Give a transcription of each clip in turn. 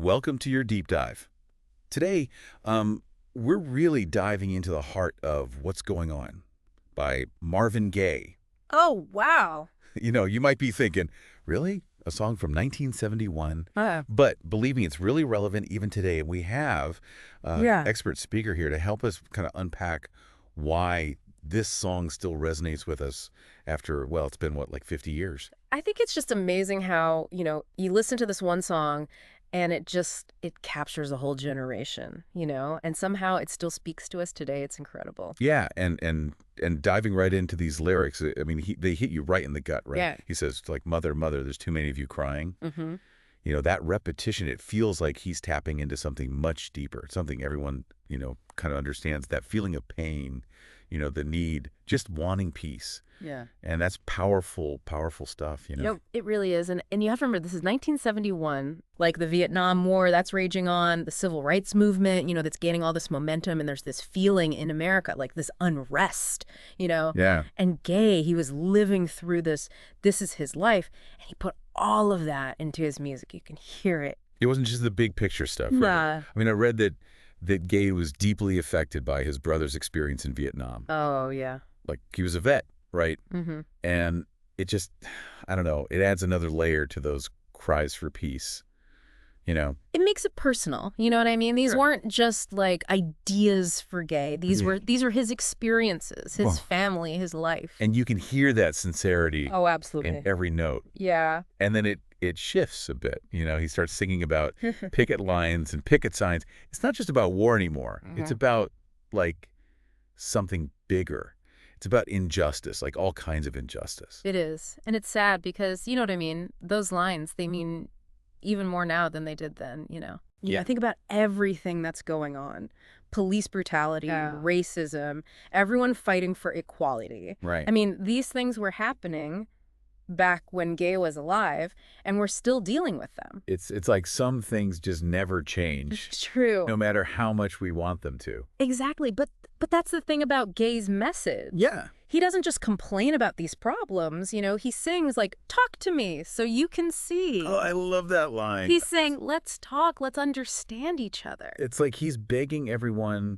Welcome to your deep dive. Today, we're really diving into the heart of What's Going On by Marvin Gaye. Oh, wow. You might be thinking, really? A song from 1971? Uh, But believe me, it's really relevant even today. And we have an Yeah. expert speaker here to help us kind of unpack why this song still resonates with us after, well, it's been, what, like 50 years? I think it's just amazing how, you listen to this one song and it captures a whole generation, and somehow it still speaks to us today. It's incredible. Yeah, and diving right into these lyrics, I mean, they hit you right in the gut, right? Yeah. He says, like, mother, mother, there's too many of you crying. Mm-hmm. That repetition, it feels like he's tapping into something much deeper, something everyone, kind of understands, that feeling of pain, the need, just wanting peace. Yeah. And that's powerful, powerful stuff, It really is. And you have to remember, this is 1971, like the Vietnam War, that's raging on, the civil rights movement, that's gaining all this momentum, and there's this feeling in America, like this unrest, Yeah. And Gaye, he was living through this. This is his life, and he put all of that into his music. You can hear it. It wasn't just the big picture stuff, right? Nah. I mean, I read that Gaye was deeply affected by his brother's experience in Vietnam. Oh, yeah. Like, he was a vet, right? Mm-hmm. And it just, I don't know, it adds another layer to those cries for peace, It makes it personal. You know what I mean? These Sure. weren't just like ideas for Gaye. These are his experiences, his Well, family, his life. And you can hear that sincerity Oh, absolutely. in every note. Yeah. And then it shifts a bit. He starts singing about picket lines and picket signs. It's not just about war anymore. It's about, like, something bigger. It's about injustice, like all kinds of injustice. It is. And it's sad because, you know what I mean? Those lines, they mean even more now than they did then, Yeah. I think about everything that's going on. Police brutality, racism, everyone fighting for equality. Right. I mean, these things were happening back when Gaye was alive, and we're still dealing with them. It's like some things just never change, It's true. no matter how much we want them to. Exactly. But that's the thing about Gaye's message. Yeah. He doesn't just complain about these problems, he sings like, talk to me so you can see. Oh, I love that line. He's saying, let's talk, let's understand each other. It's like he's begging everyone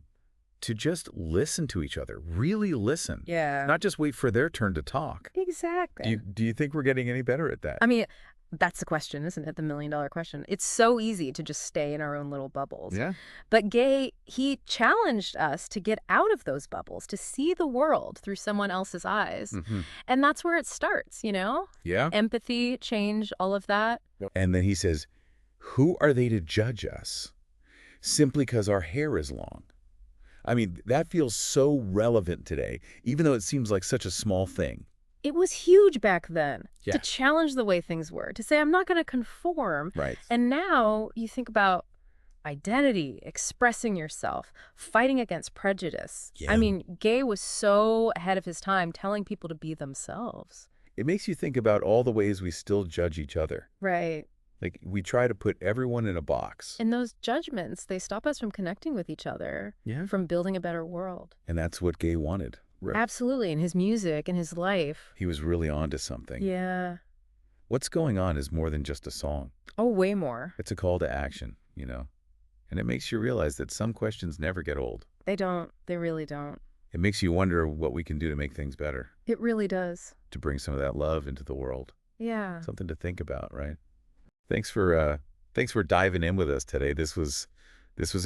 to just listen to each other, really listen. Yeah. Not just wait for their turn to talk. Exactly. Do you think we're getting any better at that? I mean, that's the question, isn't it? The million-dollar question. It's so easy to just stay in our own little bubbles. Yeah. But Gaye, he challenged us to get out of those bubbles, to see the world through someone else's eyes. Mm-hmm. And that's where it starts, Yeah. Empathy, change, all of that. And then he says, who are they to judge us simply because our hair is long? I mean, that feels so relevant today, even though it seems like such a small thing. It was huge back then Yeah. to challenge the way things were, to say, I'm not going to conform. Right. And now you think about identity, expressing yourself, fighting against prejudice. Yeah. I mean, Gaye was so ahead of his time, telling people to be themselves. It makes you think about all the ways we still judge each other. Right. Like, we try to put everyone in a box. And those judgments, they stop us from connecting with each other, Yeah. from building a better world. And that's what Gaye wanted. Absolutely. In his music and his life. He was really onto something. Yeah. What's Going On is more than just a song. Oh, way more. It's a call to action, And it makes you realize that some questions never get old. They don't. They really don't. It makes you wonder what we can do to make things better, It really does. to bring some of that love into the world. Yeah. Something to think about, right? Thanks for diving in with us today. This was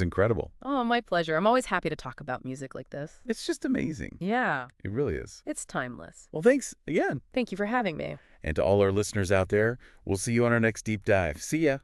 incredible. Oh, my pleasure. I'm always happy to talk about music like this. It's just amazing. Yeah. It really is. It's timeless. Well, thanks again. Thank you for having me. And to all our listeners out there, we'll see you on our next deep dive. See ya.